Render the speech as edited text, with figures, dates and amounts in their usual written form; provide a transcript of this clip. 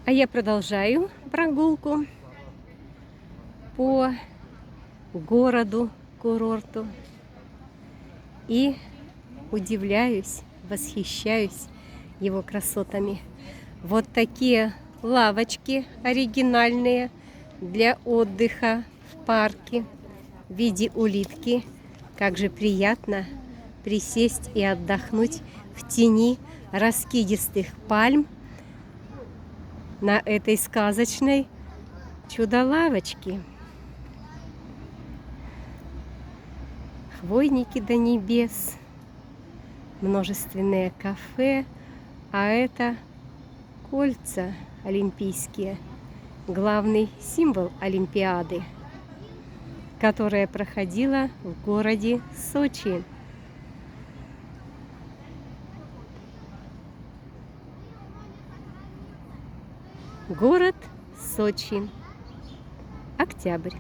А я продолжаю прогулку по городу, курорту и удивляюсь, восхищаюсь его красотами. Вот такие лавочки оригинальные для отдыха в парке в виде улитки. Как же приятно присесть и отдохнуть в тени раскидистых пальм на этой сказочной чудо-лавочке. Хвойники до небес, множественные кафе, а это кольца олимпийские, главный символ Олимпиады, которая проходила в городе Сочи. Город Сочи. Октябрь.